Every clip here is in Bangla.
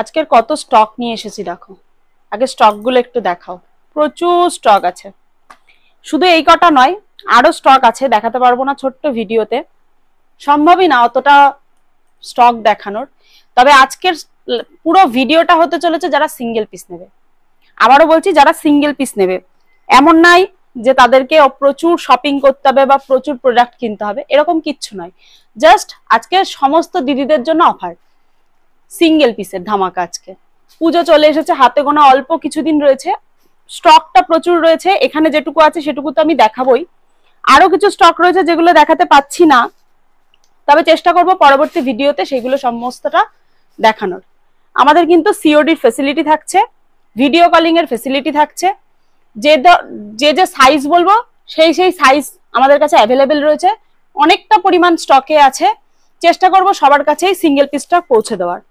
আজকের কত স্টক নিয়ে এসেছি দেখো। আগে স্টকগুলো একটু দেখাও। প্রচুর স্টক আছে, শুধু এই কটা নয়, আরো স্টক আছে, দেখাতে পারবো না ছোট্ট ভিডিওতে, সম্ভবই না অতটা স্টক দেখানোর। তবে আজকের পুরো ভিডিওটা হতে চলেছে যারা সিঙ্গেল পিস নেবে। আবারও বলছি, যারা সিঙ্গেল পিস নেবে, এমন নাই যে তাদেরকে প্রচুর শপিং করতে হবে বা প্রচুর প্রোডাক্ট কিনতে হবে, এরকম কিচ্ছু নয়। জাস্ট আজকে সমস্ত দিদিদের জন্য অফার, সিঙ্গেল পিসের ধামাকা। আজকে পুজো চলে এসেছে, হাতে গোনা অল্প কিছুদিন রয়েছে, স্টকটা প্রচুর রয়েছে। এখানে যেটুকু আছে সেটুকু তো আমি দেখাবোই, আরো কিছু স্টক রয়েছে যেগুলো দেখাতে পাচ্ছি না, তবে চেষ্টা করব পরবর্তী ভিডিওতে সেগুলো সমস্তটা দেখানোর। আমাদের কিন্তু সিওডির ফেসিলিটি থাকছে, ভিডিও কলিং এর ফেসিলিটি থাকছে, যে যে সাইজ বলবো সেই সাইজ আমাদের কাছে অ্যাভেলেবেল রয়েছে, অনেকটা পরিমাণ স্টকে আছে। চেষ্টা করব সবার কাছেই সিঙ্গেল পিসটা পৌঁছে দেওয়ার।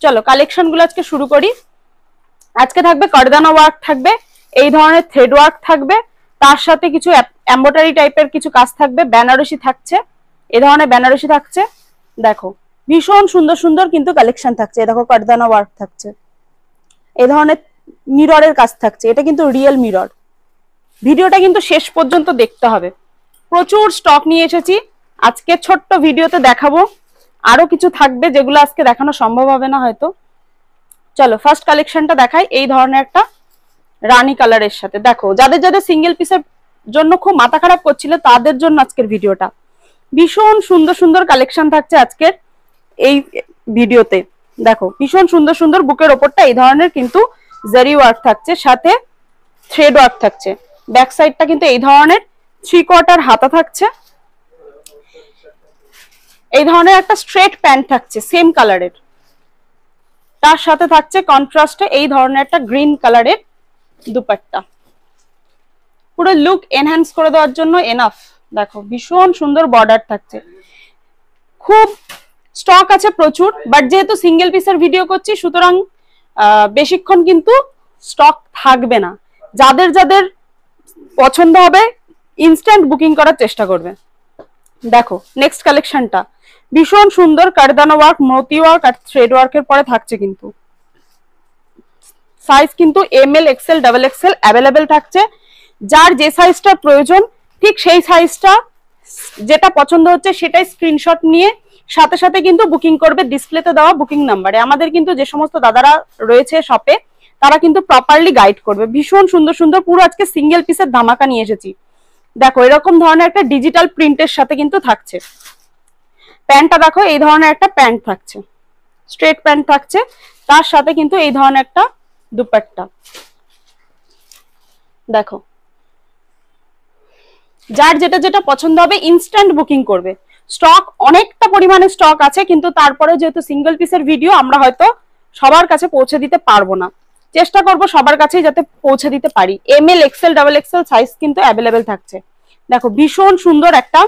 চলো কালেকশন গুলো আজকে শুরু করি। আজকে থাকবে কারদানা ওয়ার্ক, থাকবে এই ধরনের থ্রেড ওয়ার্ক থাকবে, তার সাথে কিছু এমব্রয়ডারি টাইপের কিছু কাজ থাকবে, বেনারসি থাকছে, এই ধরনের বেনারসি থাকছে। দেখো ভীষণ সুন্দর সুন্দর কিন্তু কালেকশন থাকছে। দেখো কারদানা ওয়ার্ক থাকছে, এই ধরনের মিররের কাজ থাকছে, এটা কিন্তু রিয়েল মিরর। ভিডিওটা কিন্তু শেষ পর্যন্ত দেখতে হবে, প্রচুর স্টক নিয়ে এসেছি। আজকে ছোট্ট ভিডিওতে দেখাবো, আরো কিছু থাকবে যেগুলো আজকে দেখানো সম্ভব হবে না হয়তো। চলো ফার্স্ট কালেকশনটা দেখাই। এই ধরনের একটা রানী কালারের সাথে, দেখো যাদের যাদের সিঙ্গেল পিসের জন্য খুব মাথা খারাপ করছিল তাদের জন্য আজকের ভিডিওটা। ভীষণ সুন্দর সুন্দর কালেকশন থাকছে আজকের এই ভিডিওতে। দেখো ভীষণ সুন্দর সুন্দর বুকের ওপরটা এই ধরনের কিন্তু জারি ওয়ার্ক থাকছে, সাথে থ্রেড ওয়ার্ক থাকছে। ব্যাক সাইডটা কিন্তু এই ধরনের 3/4 হাতা থাকছে। এই ধরনের একটা স্ট্রেট প্যান্ট থাকছে সেম কালারের, তার সাথে থাকছে কন্ট্রাস্টে এই ধরনের একটা গ্রিন কালারের দুপাট্টা, পুরো লুক এনহ্যান্স করে দেওয়ার জন্য এনাফ। দেখো ভীষণ সুন্দর বর্ডার থাকছে, খুব স্টক আছে প্রচুর, বাট যেহেতু সিঙ্গেল পিসের ভিডিও করছি সুতরাং বেশিক্ষণ কিন্তু স্টক থাকবে না। যাদের যাদের পছন্দ হবে ইনস্ট্যান্ট বুকিং করার চেষ্টা করবে। দেখো নেক্সট কালেকশনটা ভীষণ সুন্দর কারদানা ওয়ার্ক, মতি ওয়ার্ক আর থ্রেড ওয়ার্কের পরে থাকছে। কিন্তু সাইজ কিন্তু ML XL XXL অ্যাভেলেবেল থাকছে। যার যে সাইজটা প্রয়োজন ঠিক সেই সাইজটা যেটা পছন্দ হচ্ছে সেটাই স্ক্রিনশট নিয়ে সাথে সাথে কিন্তু বুকিং করবে ডিসপ্লেতে দেওয়া বুকিং নাম্বারে। আমাদের কিন্তু যে সমস্ত দাদারা রয়েছে শপে তারা কিন্তু প্রপারলি গাইড করবে। ভীষণ সুন্দর সুন্দর পুরো আজকে সিঙ্গেল পিসের ধামাকা নিয়ে এসেছি। দেখো এরকম ধরনের একটা ডিজিটাল প্রিন্টের সাথে কিন্তু থাকছে। প্যান্টটা দেখো এই ধরনের একটা প্যান্ট থাকছে, স্ট্রেট প্যান্ট থাকছে, তার সাথে কিন্তু এই ধরনের একটা দুপাট্টা। দেখো যার যেটা যেটা পছন্দ হবে ইনস্ট্যান্ট বুকিং করবে। স্টক অনেকটা পরিমাণে স্টক আছে, কিন্তু তারপরে যেহেতু সিঙ্গেল পিসের ভিডিও আমরা হয়তো সবার কাছে পৌঁছে দিতে পারবো না, চেষ্টা করব সবার কাছেই যাতে পৌঁছে দিতে পারি। ML XL XXL সাইজ কিন্তু অ্যাভেলেবেল থাকছে। দেখো ভীষণ সুন্দর একটা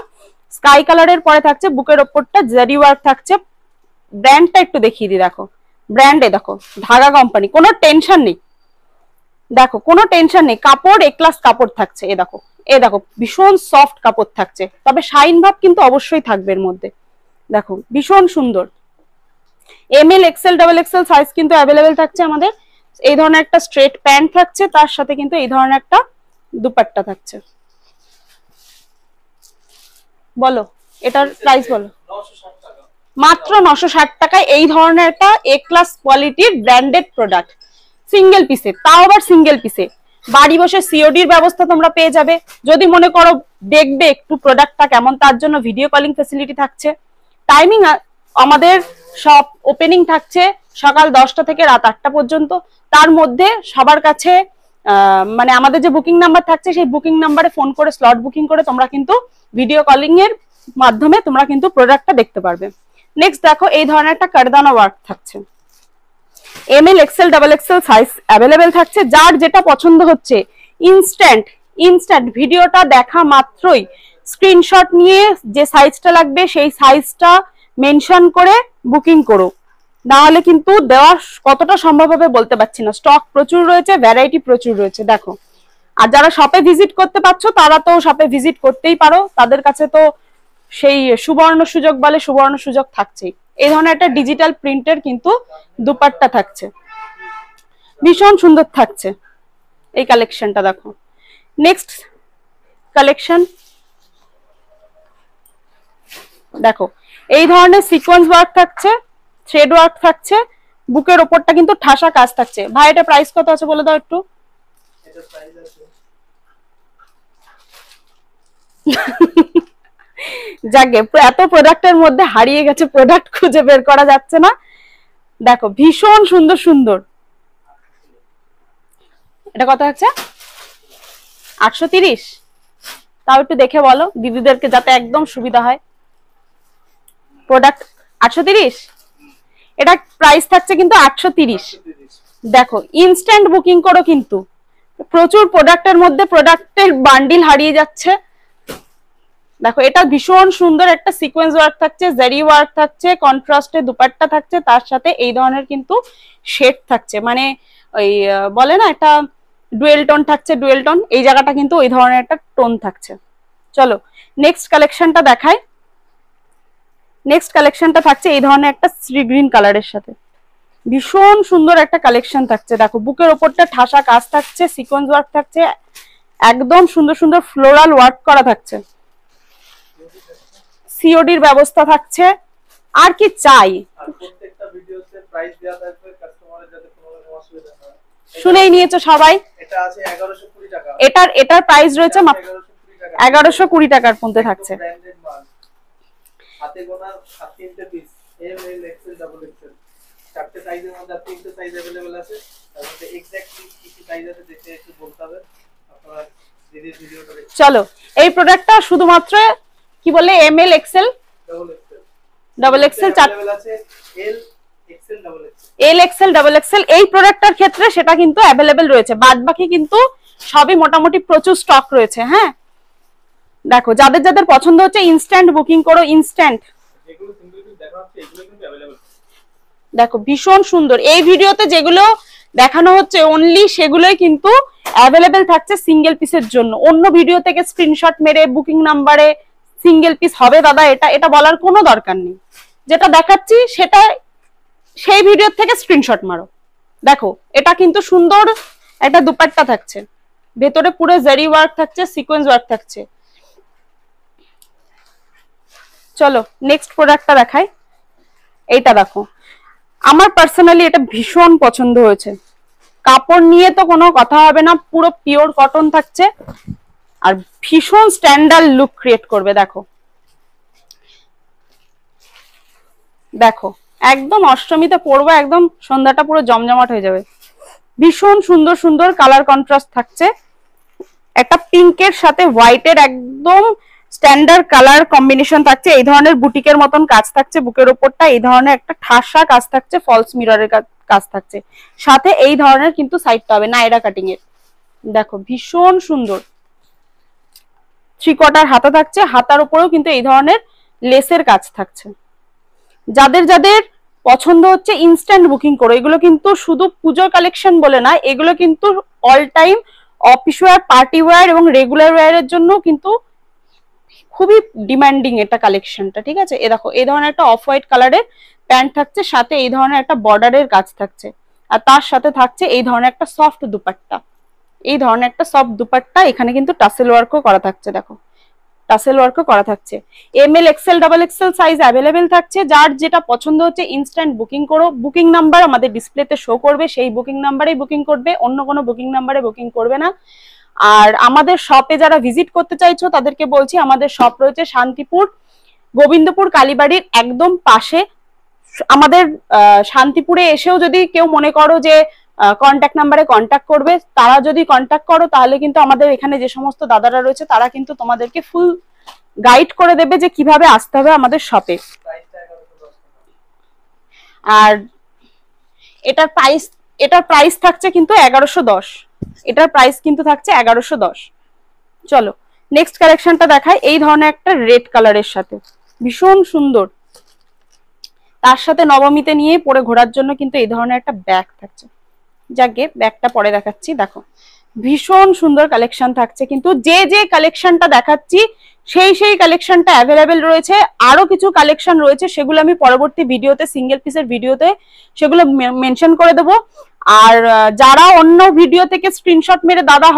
স্কাই কালারের পরে থাকছে, বুকের ওপরটা জারি ওয়ার্ক থাকছে। ব্র্যান্ডটা একটু দেখিয়ে দিই, দেখো ব্র্যান্ডে দেখো ধাগা কোম্পানি, কোনো টেনশন নেই। দেখো কোনো টেনশন নেই, কাপড় এ ক্লাস কাপড় থাকছে। এ দেখো ভীষণ সফট কাপড় থাকছে, তবে শাইন ভাব কিন্তু অবশ্যই থাকবে এর মধ্যে। দেখো ভীষণ সুন্দর ML XL XXL সাইজ কিন্তু অ্যাভেলেবেল থাকছে আমাদের। এই ধরনের একটা স্ট্রেট প্যান্ট থাকছে, তার সাথে কিন্তু এই ধরনের একটা দুপাট্টা থাকছে। বলো এটার প্রাইস বলো। মাত্র 960 টাকায় এই ধরনের একটা এ ক্লাস কোয়ালিটির ব্র্যান্ডেড প্রোডাক্ট সিঙ্গেল পিসে, তাও আবার সিঙ্গেল পিসে। বাড়ি বসে সিওডির ব্যবস্থা তোমরা পেয়ে যাবে। যদি মনে করো দেখবে একটু প্রোডাক্টটা কেমন, তার জন্য ভিডিও কলিং ফ্যাসিলিটি থাকছে। টাইমিং আমাদের সব ওপেনিং থাকছে সকাল 10টা থেকে রাত 8টা পর্যন্ত। তার মধ্যে সবার কাছে মানে আমাদের যে বুকিং নাম্বার থাকছে সেই বুকিং নাম্বারে ফোন করে স্লট বুকিং করে তোমরা কিন্তু ভিডিও কলিং এর মাধ্যমে তোমরা কিন্তু প্রোডাক্টটা দেখতে পারবে। নেক্সট দেখো এই ধরনের একটা কারদানা ওয়ার্ক থাকছে, ML XL XXL size available থাকছে। যার যেটা পছন্দ হচ্ছে ইনস্ট্যান্ট ভিডিওটা দেখা মাত্রই স্ক্রিনশট নিয়ে যে সাইজটা লাগবে সেই সাইজটা মেনশন করে বুকিং করো, না হলে কিন্তু দেওয়া কতটা সম্ভব হবে বলতে পারছি না। স্টক প্রচুর রয়েছে, ভ্যারাইটি প্রচুর রয়েছে। দেখো আর যারা শপে ভিজিট করতে পারছো তারা তো শপে ভিজিট করতেই পারো, তাদের কাছে তো সেই সুবর্ণ সুযোগ বলে সুবর্ণ সুযোগ থাকছেই। এই ধরনের একটা ডিজিটাল প্রিন্টের কিন্তু দুপাট্টা থাকছে, ভীষণ সুন্দর থাকছে এই কালেকশনটা। দেখো নেক্সট কালেকশন দেখো, এই ধরনের সিকোয়েন্স ওয়ার্ক থাকছে, থ্রেড ওয়ার্ক থাকছে, বুকের ওপরটা কিন্তু ঠাসা কাজ থাকছে। ভাই এটা প্রাইস কত আছে বলে দাও একটু। যাকে এত প্রোডাক্টের মধ্যে হারিয়ে গেছে, প্রোডাক্ট খুঁজে বের করা যাচ্ছে না। দেখো ভীষণ সুন্দর সুন্দর। এটা কত আছে? 830। তাও একটু দেখে বলো দিদিদেরকে যাতে একদম সুবিধা হয়। প্রোডাক্ট 830, এটা প্রাইস থাকছে কিন্তু 830। দেখো ইনস্ট্যান্ট বুকিং করো, কিন্তু প্রচুর প্রোডাক্টের মধ্যে প্রোডাক্টের বান্ডিল হারিয়ে যাচ্ছে। দেখো এটা ভীষণ সুন্দর একটা সিকোয়েন্স ওয়ার্ক থাকছে, জারি ওয়ার্ক থাকছে, কন্ট্রাস্টে দুপাট্টা থাকছে, তার সাথে এই ধরনের কিন্তু শেড থাকছে, মানে ওই বলে না একটা ডুয়েল টোন থাকছে, ডুয়েল টোন, এই জায়গাটা কিন্তু ওই ধরনের একটা টোন থাকছে। চলো নেক্সট কালেকশনটা দেখাই। নেক্সট কালেকশনটা থাকছে এই ধরনের একটা সি গ্রিন কালারের সাথে, ভীষণ সুন্দর একটা কালেকশন থাকছে। দেখো বুকের ওপরটা ঠাসা কাজ থাকছে, সিকোয়েন্স ওয়ার্ক থাকছে, একদম সুন্দর সুন্দর ফ্লোরাল ওয়ার্ক করা থাকছে, সিওডির ব্যবস্থা থাকছে। আর কি চাই, প্রত্যেকটা ভিডিওতে প্রাইস দেওয়া থাকবে, কাস্টমারের যাতে কোনো রকম অসুবিধা না হয়। শুনেই নিয়েছো সবাই। এটা আছে 1120 টাকা। এটার প্রাইস রয়েছে 1120 টাকার মধ্যে থাকছে। ব্র্যান্ডেড মাল, হাতে গোনা 3টে piece, M L XL double XL, 4টে সাইজের মধ্যে 3টে সাইজ अवेलेबल আছে। তার মধ্যে এক্স্যাক্টলি কি কি সাইজ আছে দেখে একটু বলতে হবে আপনারা দিদির ভিডিওটা দেখে। চলো এই প্রোডাক্টটা শুধুমাত্র কি বলে M L XL double XL available আছে, L XL double XL, L XL double XL এই প্রোডাক্টটার ক্ষেত্রে সেটা কিন্তু অ্যাভেলেবেল রয়েছে, বাদ বাকি কিন্তু সবই মোটামুটি প্রচুর স্টক রয়েছে। হ্যাঁ দেখো যাদের যাদের পছন্দ হচ্ছে ইনস্ট্যান্ট বুকিং করো, ইনস্ট্যান্ট। যেগুলো সিঙ্গেল পিস দেখা হচ্ছে এগুলো কিন্তু अवेलेबल। দেখো ভীষণ সুন্দর, এই ভিডিওতে যেগুলো দেখানো হচ্ছে অনলি সেগুলোই কিন্তু অ্যাভেলেবেল থাকছে সিঙ্গেল পিসের জন্য। অন্য ভিডিও থেকে স্ক্রিনশট মেরে বুকিং নাম্বারে সিঙ্গেল পিস হবে দাদা এটা বলার কোনো দরকার নেই। যেটা দেখাচ্ছি সেটা সেই ভিডিও থেকে স্ক্রিনশট মারো। দেখো এটা কিন্তু সুন্দর একটা দুপাট্টা থাকছে, ভেতরে পুরো জারি ওয়ার্ক থাকছে, সিকোয়েন্স ওয়ার্ক থাকছে। চলো নেক্সট প্রোডাক্টটা দেখাই। এইটা দেখো, আমার পার্সোনালি এটা ভীষণ পছন্দ হয়েছে। কাপড় নিয়ে তো কোনো কথা হবে না, পুরো পিওর কটন থাকছে আর ভীষণ স্ট্যান্ডার্ড লুক ক্রিয়েট করবে। দেখো দেখো একদম অষ্টমীতে পরবো, একদম সন্ধ্যাটা পুরো জমজমাট হয়ে যাবে। ভীষণ সুন্দর সুন্দর কালার কন্ট্রাস্ট থাকছে, একটা পিঙ্কের সাথে হোয়াইটের একদম স্ট্যান্ডার্ড কালার কম্বিনেশন থাকছে। এই ধরনের বুটিকের মতন কাজ থাকছে, বুকের ওপরটা এই ধরনের একটা ঠাসা কাজ থাকছে, ফলস মিররের কাজ থাকছে, সাথে এই ধরনের কিন্তু সাইডটা হবে নাইরা কাটিং এর। দেখো ভীষণ সুন্দর, 3/4 হাতা থাকছে, হাতার উপরেও কিন্তু এই ধরনের লেসের কাজ থাকছে। যাদের যাদের পছন্দ হচ্ছে ইনস্ট্যান্ট বুকিং করো। এগুলো কিন্তু শুধু পুজোর কালেকশন বলে না, এগুলো কিন্তু all time office wear, party wear এবং রেগুলার ওয়্যারের জন্য কিন্তু খুবই ডিমান্ডিং এটা কালেকশনটা। ঠিক আছে, এ দেখো এই ধরনের একটা অফ হোয়াইট কালারের প্যান্ট থাকছে, সাথে এই ধরনের একটা বর্ডারের কাজ থাকছে, আর তার সাথে থাকছে এই ধরনের একটা সফট দুপাট্টা। এই ধরনের একটা সফট দুপাট্টা, এখানে কিন্তু টাসেল ওয়ার্কও করা থাকছে। দেখো টাসেল ওয়ার্কও করা থাকছে। M L XL double XL size available থাকছে। যার যেটা পছন্দ হচ্ছে ইনস্ট্যান্ট বুকিং করো। বুকিং নাম্বার আমাদের ডিসপ্লেতে শো করবে, সেই বুকিং নাম্বারেই বুকিং করবে, অন্য কোনো বুকিং নাম্বারে বুকিং করবে না। আর আমাদের শপে যারা ভিজিট করতে চাইছো তাদেরকে বলছি, আমাদের শপ রয়েছে শান্তিপুর গোবিন্দপুর কালীবাড়ির একদম পাশে। আমাদের শান্তিপুরে এসেও যদি কেউ মনে করো যে কন্ট্যাক্ট নাম্বারে কন্ট্যাক্ট করবে, তারা যদি কন্ট্যাক্ট করো তাহলে কিন্তু আমাদের এখানে যে সমস্ত দাদারা রয়েছে তারা কিন্তু তোমাদেরকে ফুল গাইড করে দেবে যে কিভাবে আসতে হবে আমাদের শপে। আর এটার প্রাইস থাকছে কিন্তু 1110। এটার প্রাইস কিন্তু থাকছে 1110। চলো নেক্সট কালেকশনটা দেখাই। এই ধরনের একটা রেড কালারের সাথে ভীষণ সুন্দর, তার সাথে নবমীতে নিয়ে পরে ঘোরার জন্য কিন্তু এই ধরনের একটা ব্যাগ থাকছে। যাকে ব্যাগটা পরে দেখাচ্ছি। দেখো ভীষণ সুন্দর কালেকশন থাকছে, কিন্তু যে যে কালেকশনটা দেখাচ্ছি সেই কালেকশনটা অ্যাভেলেবেল রয়েছে। আরো কিছু কালেকশন রয়েছে, সেগুলো আমি পরবর্তী ভিডিওতে, সিঙ্গেল পিসের ভিডিওতে সেগুলো মেনশন করে দেবো। আর যারা অন্য ভিডিও থেকে স্ক্রিনশট মেরে দাদা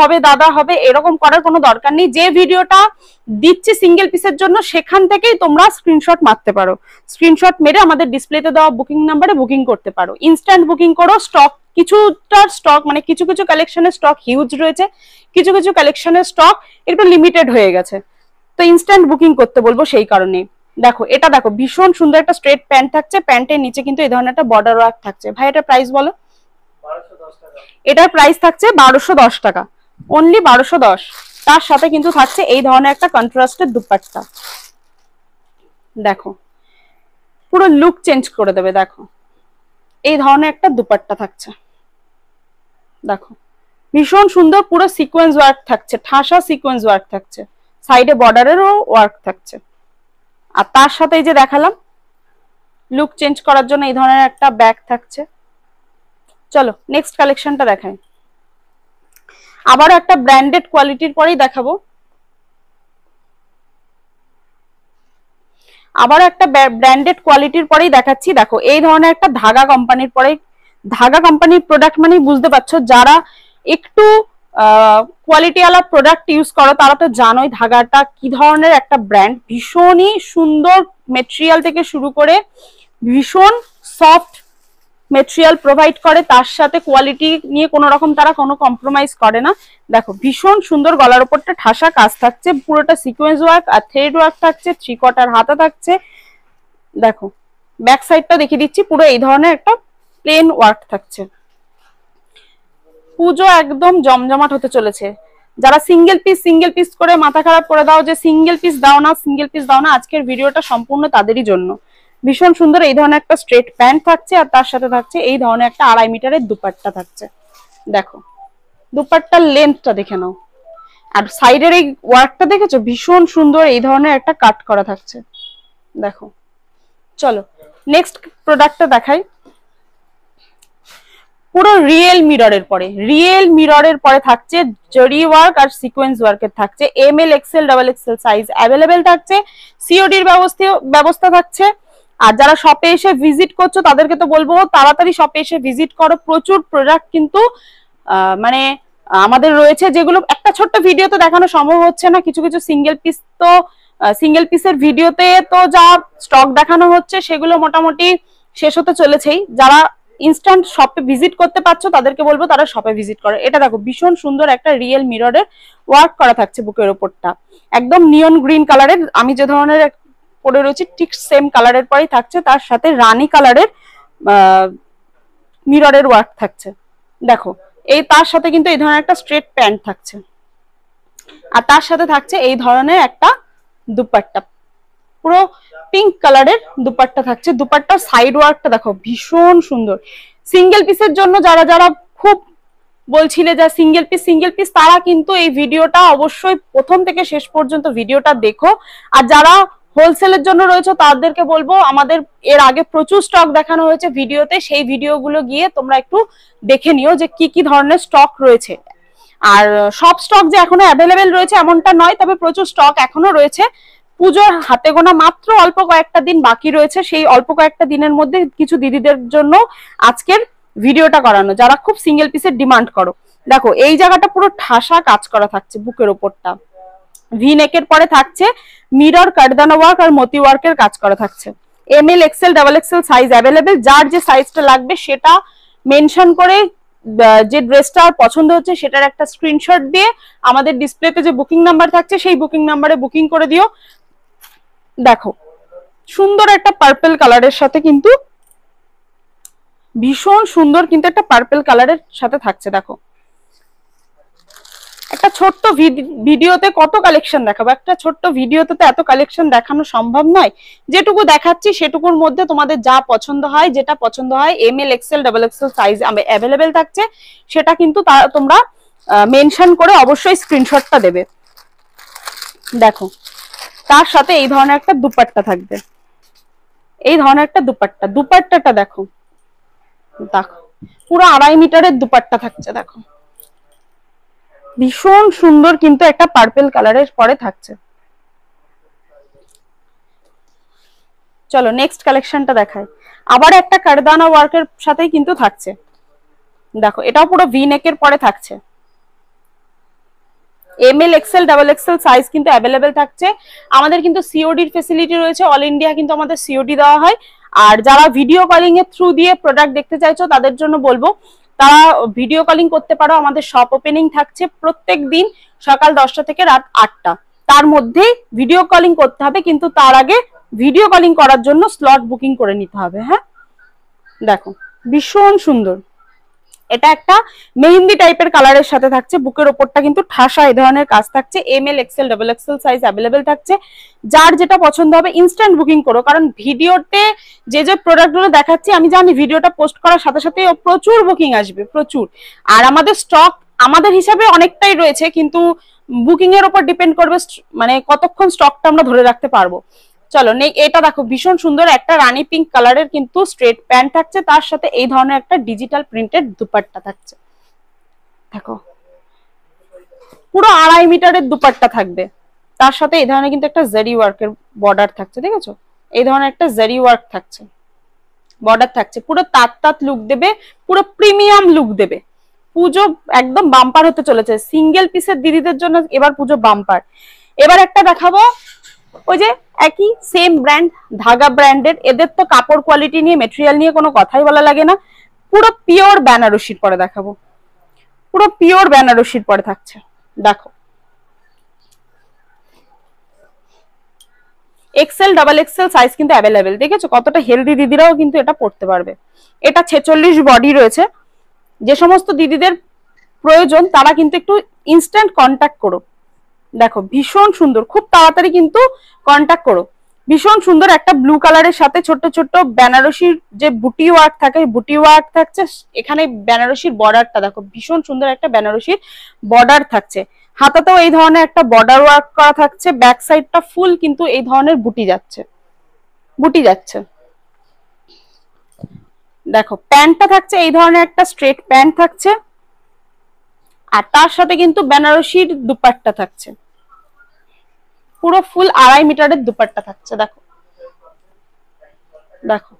হবে এরকম করার কোনো দরকার নেই। যে ভিডিওটা দিচ্ছি সিঙ্গেল পিসের জন্য সেখান থেকেই তোমরা স্ক্রিনশট মারতে পারো। স্ক্রিনশট মেরে আমাদের ডিসপ্লেতে দেওয়া বুকিং নাম্বারে বুকিং করতে পারো। ইনস্ট্যান্ট বুকিং করো। স্টক কিছুটার স্টক মানে কিছু কালেকশনের স্টক হিউজ রয়েছে, কিছু কালেকশনের স্টক একটু লিমিটেড হয়ে গেছে, তো ইনস্ট্যান্ট বুকিং করতে বলবো সেই কারণে। দেখো এটা দেখো, ভীষণ সুন্দর একটা স্ট্রেট প্যান্ট থাকছে, প্যান্টের নিচে কিন্তু এই ধরনের একটা বর্ডার ওয়ার্ক থাকছে। ভাই এটা প্রাইস বলো। 1210 টাকা। এটার প্রাইস থাকছে 1210 টাকা, অনলি 1210। তার সাথে কিন্তু থাকছে এই ধরনের একটা কন্ট্রাস্টের দুপাট্টা। দেখো পুরো লুক চেঞ্জ করে দেবে। দেখো এই ধরনের একটা দুপাট্টা থাকছে, দেখো ভীষণ সুন্দর, পুরো সিকোয়েন্স ওয়ার্ক থাকছে, ঠাসা সিকোয়েন্স ওয়ার্ক থাকছে, সাইডে বর্ডারেরও ওয়ার্ক থাকছে। আর তার সাথে এই যে দেখালাম লুক চেঞ্জ করার জন্য এই ধরনের একটা ব্যাগ থাকছে। চলো নেক্সট কালেকশনটা দেখাই। আবারও একটা ব্র্যান্ডেড কোয়ালিটির পরেই দেখাবো, আবারও একটা ব্র্যান্ডেড কোয়ালিটির পরেই দেখাচ্ছি। দেখো এই ধরনের একটা ধাগা কোম্পানির পরে, ধাগা কোম্পানির প্রোডাক্ট মানে বুঝতে পারছো, যারা একটু কোয়ালিটি ওয়ালা প্রোডাক্ট ইউজ করো তারা তো জানোই ধাগাটা কি ধরনের একটা ব্র্যান্ড। ভীষণই সুন্দর মেটেরিয়াল থেকে শুরু করে ভীষণ সফট মেটেরিয়াল প্রোভাইড করে, তার সাথে কোয়ালিটি নিয়ে কোনো রকম তারা কোনো কম্প্রোমাইজ করে না। দেখো ভীষণ সুন্দর, গলার ওপরটা ঠাসা কাজ থাকছে, পুরোটা সিকোয়েন্স ওয়ার্ক আর থ্রেড ওয়ার্ক থাকছে, 3/4 হাতা থাকছে। দেখো ব্যাক সাইডটা দেখিয়ে দিচ্ছি, পুরো এই ধরনের একটা প্লেন ওয়ার্ক থাকছে। পুজো একদম জমজমাট হতে চলেছে। যারা সিঙ্গেল পিস করে মাথা খারাপ করে দাও যে সিঙ্গেল পিস দাও না, আজকের ভিডিওটা সম্পূর্ণ তাদেরই জন্য। ভীষণ সুন্দর এই ধরনের একটা স্ট্রেট প্যান্ট থাকছে, আর তার সাথে থাকছে এই ধরনের একটা 2.5 মিটারের দুপাট্টা থাকছে। দেখো দুপাট্টার লেন্থটা দেখে নাও, আর সাইডের এই ওয়ার্কটা দেখেছো, ভীষণ সুন্দর এই ধরনের একটা কাট করা থাকছে। দেখো চলো নেক্সট প্রোডাক্টটা দেখাই। পুরো রিয়েল মিররের পরে থাকছে জরি ওয়ার্ক আর সিকোয়েন্স ওয়ার্কের থাকছে। ML XL XXL size available থাকছে, সিওডির ব্যবস্থা থাকছে। আর যারা শপে এসে ভিজিট করছো তাদেরকে তো বলবো তাড়াতাড়ি শপে এসে ভিজিট করো। প্রচুর প্রোডাক্ট কিন্তু মানে আমাদের রয়েছে, যেগুলো একটা ছোট্ট ভিডিওতে দেখানো সম্ভব হচ্ছে না। কিছু সিঙ্গেল পিসের ভিডিওতে তো যা স্টক দেখানো হচ্ছে সেগুলো মোটামুটি শেষ হতে চলেছেই। যারা ইনস্ট্যান্ট শপে ভিজিট করতে পারছো তাদেরকে বলবো তারা শপে ভিজিট করে। এটা দেখো ভীষণ সুন্দর একটা রিয়েল মিররের ওয়ার্ক করা থাকছে বুকের ওপরটা, একদম নিয়ন গ্রিন কালারের। আমি যে ধরনের পরে রয়েছে ঠিক সেম কালারের পরেই থাকছে, তার সাথে রানী কালারের মিররের ওয়ার্ক থাকছে। দেখো এই তার সাথে কিন্তু এই ধরনের একটা স্ট্রেট প্যান্ট থাকছে, আর তার সাথে থাকছে এই ধরনের একটা দুপাট্টা, পুরো পিঙ্ক কালারের দুপাট্টা থাকছে। দুপাট্টার সাইড ওয়ার্কটা দেখো ভীষণ সুন্দর। সিঙ্গেল পিসের জন্য যারা খুব বলছিলে যে সিঙ্গেল পিস তারা কিন্তু এই ভিডিওটা অবশ্যই প্রথম থেকে শেষ পর্যন্ত ভিডিওটা দেখো। আর যারা হোলসেলের জন্য রয়েছে তাদেরকে বলবো আমাদের এর আগে প্রচুর স্টক দেখানো হয়েছে ভিডিওতে, সেই ভিডিওগুলো গিয়ে তোমরা একটু দেখে নিও যে কি ধরনের স্টক রয়েছে। আর সব স্টক যে এখনো অ্যাভেলেবেল রয়েছে এমনটা নয়, তবে প্রচুর স্টক এখনো রয়েছে। পুজোর হাতে গোনা মাত্র অল্প কয়েকটা দিন বাকি রয়েছে, সেই অল্প কয়েকটা দিনের মধ্যে কিছু দিদিদের জন্য আজকের ভিডিওটা করানো যারা খুব সিঙ্গেল পিসের ডিমান্ড করো। দেখো এই জায়গাটা পুরো ঠাসা কাজ করা থাকছে, বুকের ওপরটা ভি নেকের পরে থাকছে মিরর কাটদানা ওয়ার্ক আর মতি ওয়ার্কের কাজ করা থাকছে। ML XL XXL size available, যার যে সাইজটা লাগবে সেটা মেনশন করে যে ড্রেসটা পছন্দ হচ্ছে সেটার একটা স্ক্রিনশট দিয়ে আমাদের ডিসপ্লেতে যে বুকিং নাম্বার থাকছে সেই বুকিং নাম্বারে বুকিং করে দিও। দেখো সুন্দর একটা পার্পল কালারের সাথে কিন্তু ভীষণ সুন্দর কিন্তু একটা পার্পল কালারের সাথে থাকছে। দেখো একটা ছোট্ট ভিডিওতে কত কালেকশন দেখাবো, একটা ছোট্ট ভিডিওতে তো এত কালেকশন দেখানো সম্ভব নয়। যেটুকু দেখাচ্ছি সেটুকুর মধ্যে তোমাদের যা পছন্দ হয়, যেটা পছন্দ হয় ML XL XXL size available থাকছে, সেটা কিন্তু তোমরা মেনশন করে অবশ্যই স্ক্রিনশটটা দেবে। দেখো তার সাথে এই ধরনের একটা দুপাট্টা থাকবে, এই ধরনের একটা দুপাট্টাটা দেখো পুরো 2.5 মিটারের দুপাট্টা থাকছে। দেখো ভীষণ সুন্দর কিন্তু একটা পার্পল কালারের পরে থাকছে। চলো নেক্সট কালেকশনটা দেখাই। আবার একটা কারদানা ওয়ার্কের সাথেই কিন্তু থাকছে, দেখো এটাও পুরো ভি নেকের পরে থাকছে। ML Excel double XL size কিন্তু অ্যাভেলেবেল থাকছে। আমাদের কিন্তু সিওডির ফেসিলিটি রয়েছে, অল ইন্ডিয়া কিন্তু আমাদের সিওডি দেওয়া হয়। আর যারা ভিডিও কলিং এর থ্রু দিয়ে প্রোডাক্ট দেখতে চাইছো তাদের জন্য বলবো তারা ভিডিও কলিং করতে পারো। আমাদের শপ ওপেনিং থাকছে প্রত্যেক দিন সকাল 10টা থেকে রাত 8টা, তার মধ্যেই ভিডিও কলিং করতে হবে, কিন্তু তার আগে ভিডিও কলিং করার জন্য স্লট বুকিং করে নিতে হবে। হ্যাঁ দেখো ভীষণ সুন্দর, এটা একটা মেহেন্দি টাইপের কালারের সাথে থাকছে, বুকের ওপরটা কিন্তু ঠাসা এই ধরনের কাজ থাকছে। ML Excel double XL size available থাকছে। যার যেটা পছন্দ হবে ইনস্ট্যান্ট বুকিং করো, কারণ ভিডিওতে যে যে প্রোডাক্টগুলো দেখাচ্ছি আমি জানি ভিডিওটা পোস্ট করার সাথে সাথে প্রচুর বুকিং আসবে, প্রচুর। আর আমাদের স্টক আমাদের হিসাবে অনেকটাই রয়েছে, কিন্তু বুকিং এর উপর ডিপেন্ড করবে মানে কতক্ষণ স্টকটা আমরা ধরে রাখতে পারবো। চলো এটা দেখো ভীষণ সুন্দর একটা রানী পিঙ্ক কালারের কিন্তু স্ট্রেট প্যান্ট থাকছে, তার সাথে এই ধরনের একটা ডিজিটাল প্রিন্টেড দুপাট্টা থাকছে। দেখো পুরো 2.5 মিটারের দুপাট্টা থাকবে, তার সাথে এই ধরনের কিন্তু একটা জারি ওয়ার্কের বর্ডার থাকছে, ঠিক আছে? এই ধরনের একটা জারি ওয়ার্ক থাকছে, বর্ডার থাকছে, পুরো তাত লুক দেবে, পুরো প্রিমিয়াম লুক দেবে। পুজো একদম বাম্পার হতে চলেছে সিঙ্গেল পিসের দিদিদের জন্য, এবার পুজো বাম্পার। এবার একটা দেখাবো ওই যে একই সেম ব্র্যান্ড ধাগা ব্র্যান্ডের, এদের তো কাপড় কোয়ালিটি নিয়ে মেটেরিয়াল নিয়ে কোনো কথাই বলা লাগে না। পুরো পিওর বেনারসির পরে দেখাবো, পুরো পিওর বেনারসির পরে থাকছে। দেখো এক্সেল ডাবল এক্সেল সাইজ কিন্তু অ্যাভেলেবেল, দেখেছো কতটা হেলদি দিদিরাও কিন্তু এটা পড়তে পারবে। এটা 46 বডি রয়েছে। যে সমস্ত দিদিদের প্রয়োজন তারা কিন্তু একটু ইনস্ট্যান্ট কন্ট্যাক্ট করো। দেখো ভীষণ সুন্দর, খুব তাড়াতাড়ি কিন্তু কন্ট্যাক্ট করো। ভীষণ সুন্দর একটা ব্লু কালারের সাথে ছোট্ট ছোট্ট বেনারসির যে বুটি ওয়ার্ক থাকে, বুটি ওয়ার্ক থাকছে। এখানে বেনারসির বর্ডারটা দেখো, ভীষণ সুন্দর একটা বেনারসির বর্ডার থাকছে। হাতাতেও এই ধরনের একটা বর্ডার ওয়ার্ক করা থাকছে, ব্যাক সাইডটা ফুল কিন্তু এই ধরনের বুটি যাচ্ছে, বুটি যাচ্ছে। দেখো প্যান্টটা থাকছে এই ধরনের একটা স্ট্রেট প্যান্ট থাকছে, আর তার সাথে কিন্তু বেনারসির দুপাট্টা থাকছে, পুরো ফুল 2.5 মিটারের দুপাট্টা থাকছে। দেখো দেখো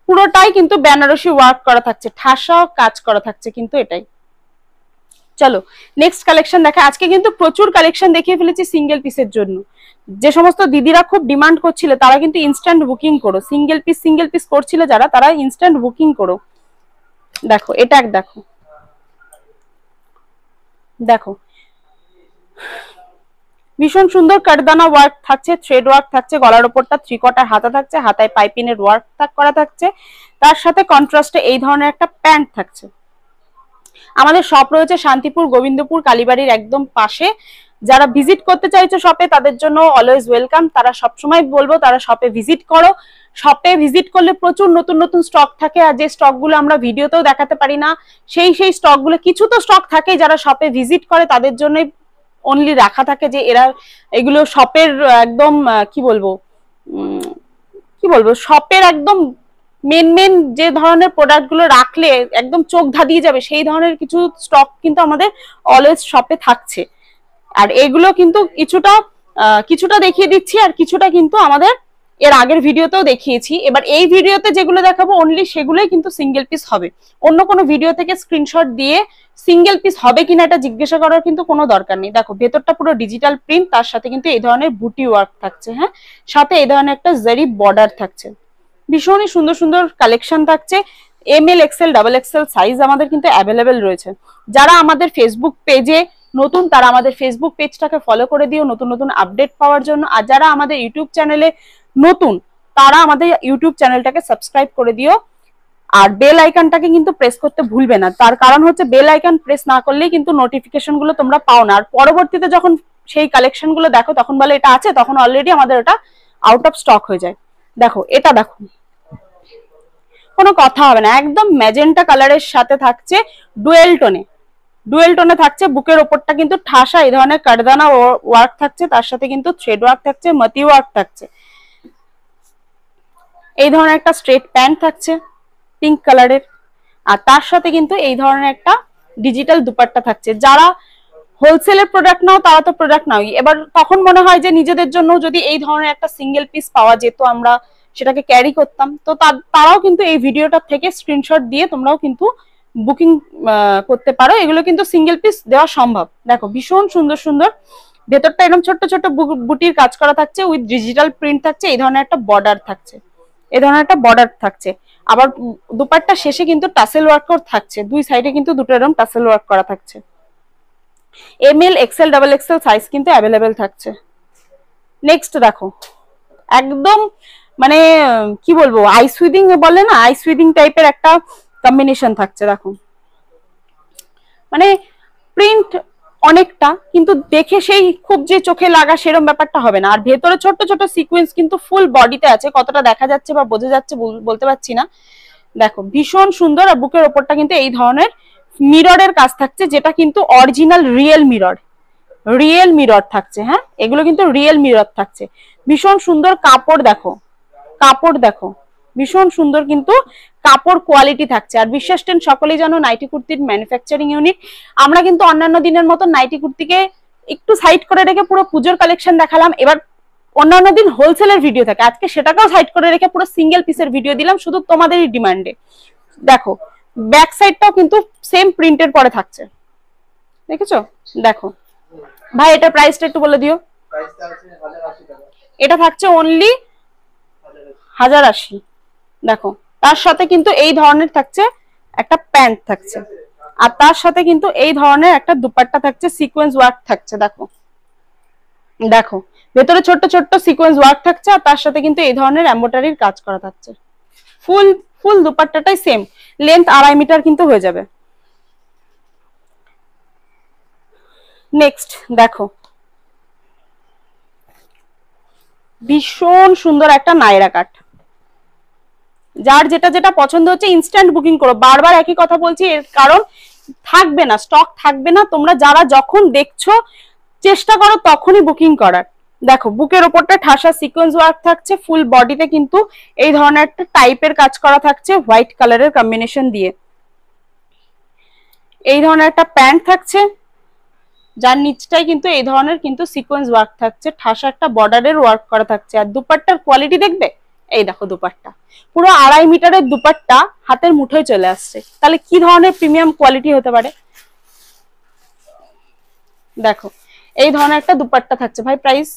পুরোটাই কিন্তু বেনারসি ওয়ার্ক করা থাকছে, ঠাসা কাজ করা থাকছে কিন্তু এটাই। চলো নেক্সট কালেকশন দেখা। আজকে কিন্তু প্রচুর কালেকশন দেখিয়ে ফেলেছি সিঙ্গেল পিসের জন্য। যে সমস্ত দিদিরা খুব ডিমান্ড করছিল তারা কিন্তু ইনস্ট্যান্ট বুকিং করো, সিঙ্গেল পিস করছিল যারা, তারা ইনস্ট্যান্ট বুকিং করো। দেখো এটা দেখো, দেখো ভীষণ সুন্দর কারদানা ওয়ার্ক থাকছে, থ্রেড ওয়ার্ক থাকছে, গলার ওপরটা 3/4 হাতা থাকছে, হাতায় পাইপিনের ওয়ার্ক করা থাকছে, তার সাথে কন্ট্রাস্টে এই ধরনের একটা প্যান্ট থাকছে। আমাদের শপ রয়েছে শান্তিপুর গোবিন্দপুর কালীবাড়ির একদম পাশে। যারা ভিজিট করতে চাইছো শপে তাদের জন্য অলওয়েজ ওয়েলকাম। তারা সবসময় বলবো তারা শপে ভিজিট করো। শপে ভিজিট করলে প্রচুর নতুন নতুন স্টক থাকে, আর যে স্টকগুলো আমরা ভিডিওতেও দেখাতে পারি না সেই স্টকগুলো, কিছু তো স্টক থাকে যারা শপে ভিজিট করে তাদের জন্য অনলি রাখা থাকে, যে এরা এগুলো শপের একদম কি বলবো শপের একদম মেন যে ধরনের প্রোডাক্ট গুলো রাখলে একদম চোখ ধাঁধিয়ে যাবে সেই ধরনের কিছু স্টক কিন্তু আমাদের অলওয়েজ শপে থাকছে। আর এগুলো কিন্তু কিছুটা দেখিয়ে দিচ্ছি, আর কিছুটা কিন্তু আমাদের এর আগের ভিডিওতেও দেখিয়েছি। এবার এই ভিডিওতে যেগুলো দেখাবো অনলি সেগুলোই কিন্তু সিঙ্গেল পিস হবে। অন্য কোনো ভিডিও থেকে স্ক্রিনশট দিয়ে সিঙ্গেল পিস হবে কিনা এটা জিজ্ঞাসা করার কিন্তু কোনো দরকার নেই। দেখো ভেতরটা পুরো ডিজিটাল প্রিন্ট, তার সাথে কিন্তু এই ধরনের বুটি ওয়ার্ক থাকছে, হ্যাঁ, সাথে এই ধরনের একটা জারি বর্ডার থাকছে। ভীষণই সুন্দর সুন্দর কালেকশন থাকছে। ML Excel double XL size আমাদের কিন্তু অ্যাভেলেবেল রয়েছে। যারা আমাদের ফেসবুক পেজে নতুন তারা আমাদের ফেসবুক পেজটাকে ফলো করে দিও নতুন নতুন আপডেট পাওয়ার জন্য। আর যারা আমাদের ইউটিউব চ্যানেলে নতুন তারা আমাদের ইউটিউব চ্যানেলটাকে সাবস্ক্রাইব করে দিও। আর বেল আইকনটাকে কিন্তু প্রেস করতে ভুলবে না, তার কারণ হচ্ছে বেল আইকন প্রেস না করলেই কিন্তু নোটিফিকেশন গুলো তোমরা পাও না। আর পরবর্তীতে যখন সেই কালেকশন গুলো দেখো তখন বলে এটা আছে, তখন অলরেডি আমাদের ওটা আউট অফ স্টক হয়ে যায়। দেখো এটা দেখো, কোনো কথা হবে না, একদম ম্যাজেন্টা কালারের সাথে থাকছে ডুয়েল টোনে থাকছে। বুকের ওপরটা কিন্তু ঠাসা এই ধরনের কারদানা ওয়ার্ক থাকছে, তার সাথে কিন্তু থ্রেড ওয়ার্ক থাকছে, মতি ওয়ার্ক থাকছে। এই ধরনের একটা স্ট্রেট প্যান্ট থাকছে পিঙ্ক কালারের, আর তার সাথে কিন্তু এই ধরনের একটা ডিজিটাল দুপাট্টা থাকছে। যারা হোলসেলের প্রোডাক্ট নাও তারা তো প্রোডাক্ট নাও, এবার তখন মনে হয় যে নিজেদের জন্য যদি এই ধরনের একটা সিঙ্গেল পিস পাওয়া যেত আমরা সেটাকে ক্যারি করতাম, তো তারাও কিন্তু এই ভিডিওটার থেকে স্ক্রিনশট দিয়ে তোমরাও কিন্তু বুকিং করতে পারো। এগুলো কিন্তু সিঙ্গেল পিস দেওয়া সম্ভব। দেখো ভীষণ সুন্দর সুন্দর, ভেতরটা এরকম ছোট্ট ছোট্ট বুটির কাজ করা থাকছে, উইথ ডিজিটাল প্রিন্ট থাকছে, এই ধরনের একটা বর্ডার থাকছে, এই ধরনের একটা বর্ডার থাকছে। আবার দুপাট্টা শেষে কিন্তু টাসেল ওয়ার্ক থাকছে, দুই সাইডে কিন্তু দুটো এরকম টাসেল ওয়ার্ক করা থাকছে। ML Excel double XL size কিন্তু অ্যাভেলেবেল থাকছে। নেক্সট দেখো, একদম মানে কি বলবো, আইস উইদিং বলে না, আইস উইদিং টাইপের একটা কম্বিনেশন থাকছে। দেখো মানে প্রিন্ট অনেকটা, কিন্তু দেখে সেই খুব যে চোখে লাগা সেরকম ব্যাপারটা হবে না। আর ভেতরে ছোট ছোট সিকোয়েন্স কিন্তু ফুল বডিতে আছে, কতটা দেখা যাচ্ছে বা বোঝা যাচ্ছে বলতে পারছি না। দেখো ভীষণ সুন্দর। আর বুকের ওপরটা কিন্তু এই ধরনের মিররের কাজ থাকছে, যেটা কিন্তু অরিজিনাল রিয়েল মিরর থাকছে। হ্যাঁ, এগুলো কিন্তু রিয়েল মিরর থাকছে। ভীষণ সুন্দর কাপড় দেখো, কাপড় দেখো ভীষণ সুন্দর কিন্তু কাপড় কোয়ালিটি থাকছে। আর বিশ্বাস টেন সকলেই জানো নাইটি কুর্তির ম্যানুফ্যাকচারিং ইউনিট। আমরা কিন্তু অন্যান্য দিনের মতো নাইটি কুর্তিকে একটু সাইড করে রেখে পুরো পুজোর কালেকশন দেখালাম, এবার অন্যান্য দিন হোলসেলের ভিডিও থাকে, আজকে সেটাকেও সাইড করে রেখে পুরো সিঙ্গেল পিসের ভিডিও দিলাম শুধু তোমাদেরই ডিমান্ডে। দেখো ব্যাক সাইডটাও কিন্তু সেম প্রিন্টের পরে থাকছে, দেখেছো? দেখো ভাই এটার প্রাইসটা একটু বলে দিও। এটা থাকছে অনলি 1080। দেখো তার সাথে কিন্তু এই ধরনের থাকছে একটা প্যান্ট থাকছে, আর তার সাথে কিন্তু এই ধরনের একটা দুপাট্টা থাকছে, সিকোয়েন্স ওয়ার্ক থাকছে। দেখো দেখো ভেতরে ছোট্ট ছোট্ট সিকোয়েন্স ওয়ার্ক থাকছে, আর তার সাথে কিন্তু এই ধরনের এমব্রয়ডারির কাজ করা থাকছে। ফুল ফুল দুপাট্টাটাই সেম লেন্থ 2.5 মিটার কিন্তু হয়ে যাবে। নেক্সট দেখো ভীষণ সুন্দর একটা নায়রা কাট। যার যেটা যেটা পছন্দ হচ্ছে ইনস্ট্যান্ট বুকিং করো। বারবার একই কথা বলছি, এর কারণ থাকবে না, স্টক থাকবে না। তোমরা যারা যখন দেখছো চেষ্টা করো তখনই বুকিং করার। দেখো বুকের ওপরটা ঠাসা সিকোয়েন্স ওয়ার্ক থাকছে, ফুল বডিতে কিন্তু এই ধরনের একটা টাইপের কাজ করা থাকছে হোয়াইট কালারের কম্বিনেশন দিয়ে। এই ধরনের একটা প্যান্ট থাকছে, যার নিচটাই কিন্তু এই ধরনের কিন্তু সিকোয়েন্স ওয়ার্ক থাকছে, ঠাসা একটা বর্ডারের ওয়ার্ক করা থাকছে। আর দুপাট্টার কোয়ালিটি দেখবে, এই দেখো দুপাট্টা পুরো 2.5 মিটারের দুপাট্টা হাতের মুঠোয় চলে আসছে, তাহলে কি ধরনের প্রিমিয়াম কোয়ালিটি হতে পারে। দেখো এই ধরনের একটা দুপাট্টা থাকছে। ভাই প্রাইস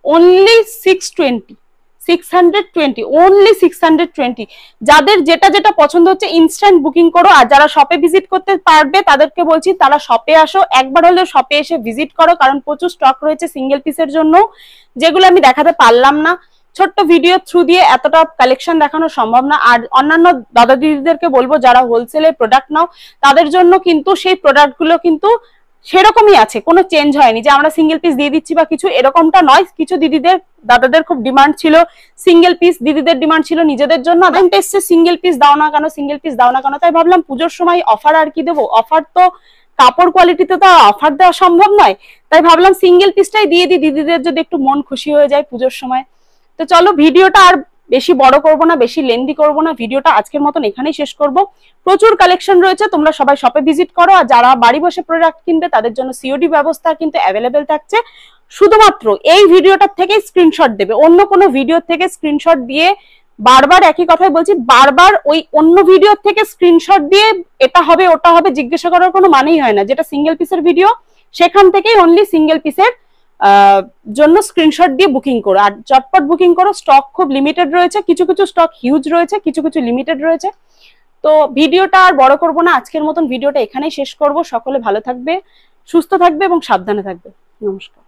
অনলি 620 অনলি 620। যাদের যেটা যেটা পছন্দ হচ্ছে ইনস্ট্যান্ট বুকিং করো। আর যারা শপে ভিজিট করতে পারবে তাদেরকে বলছি তারা শপে আসো, একবার হলেও শপে এসে ভিজিট করো, কারণ প্রচুর স্টক রয়েছে সিঙ্গেল পিসের জন্য, যেগুলো আমি দেখাতে পারলাম না। ছোট্ট ভিডিও থ্রু দিয়ে এতটা কালেকশন দেখানো সম্ভব না। আর অন্যান্য দাদা দিদিদেরকে বলবো যারা হোলসেলে প্রোডাক্ট নাও, তাদের জন্য কিন্তু সেই প্রোডাক্টগুলো কিন্তু সেরকমই আছে, কোনো চেঞ্জ হয়নি যে আমরা সিঙ্গেল পিস দিয়ে দিচ্ছি বা কিছু, এরকমটা নয়। কিছু দিদিদের দাদাদের খুব ডিমান্ড ছিল সিঙ্গেল পিস, দিদিদের ডিমান্ড ছিল নিজেদের জন্য, এসছে সিঙ্গেল পিস দাও না কেন, সিঙ্গেল পিস দাও না কেন। তাই ভাবলাম পুজোর সময় অফার আর কি দেবো, অফার তো কাপড় কোয়ালিটিতে তো অফার দেওয়া সম্ভব নয়, তাই ভাবলাম সিঙ্গেল পিসটাই দিয়ে দিই, দিদিদের যদি একটু মন খুশি হয়ে যায় পুজোর সময়। তো চলো ভিডিওটা আর বেশি বড় করব না, বেশি লেন্দি করব না, ভিডিওটা আজকের মতন এখানেই শেষ করব। প্রচুর কালেকশন রয়েছে, তোমরা সবাই শপে ভিজিট করো। আর যারা বাড়ি বসে প্রোডাক্ট কিনবে তাদের জন্য সিওডি ব্যবস্থা কিন্তু অ্যাভেলেবেল থাকছে। শুধুমাত্র এই ভিডিওটার থেকে স্ক্রিনশট দেবে, অন্য কোনো ভিডিও থেকে স্ক্রিনশট দিয়ে, বারবার একই কথাই বলছি, বারবার ওই অন্য ভিডিও থেকে স্ক্রিনশট দিয়ে এটা হবে ওটা হবে জিজ্ঞাসা করার কোনো মানেই হয় না। যেটা সিঙ্গেল পিসের ভিডিও সেখান থেকেই অনলি সিঙ্গেল পিসের জন্য স্ক্রিনশট দিয়ে বুকিং করো। আর চটপট বুকিং করো, স্টক খুব লিমিটেড রয়েছে, কিছু কিছু স্টক হিউজ রয়েছে, কিছু কিছু লিমিটেড রয়েছে। তো ভিডিওটা আর বড় করব না, আজকের মতন ভিডিওটা এখানেই শেষ করব। সকলে ভালো থাকবে, সুস্থ থাকবে এবং সাবধানে থাকবে। নমস্কার।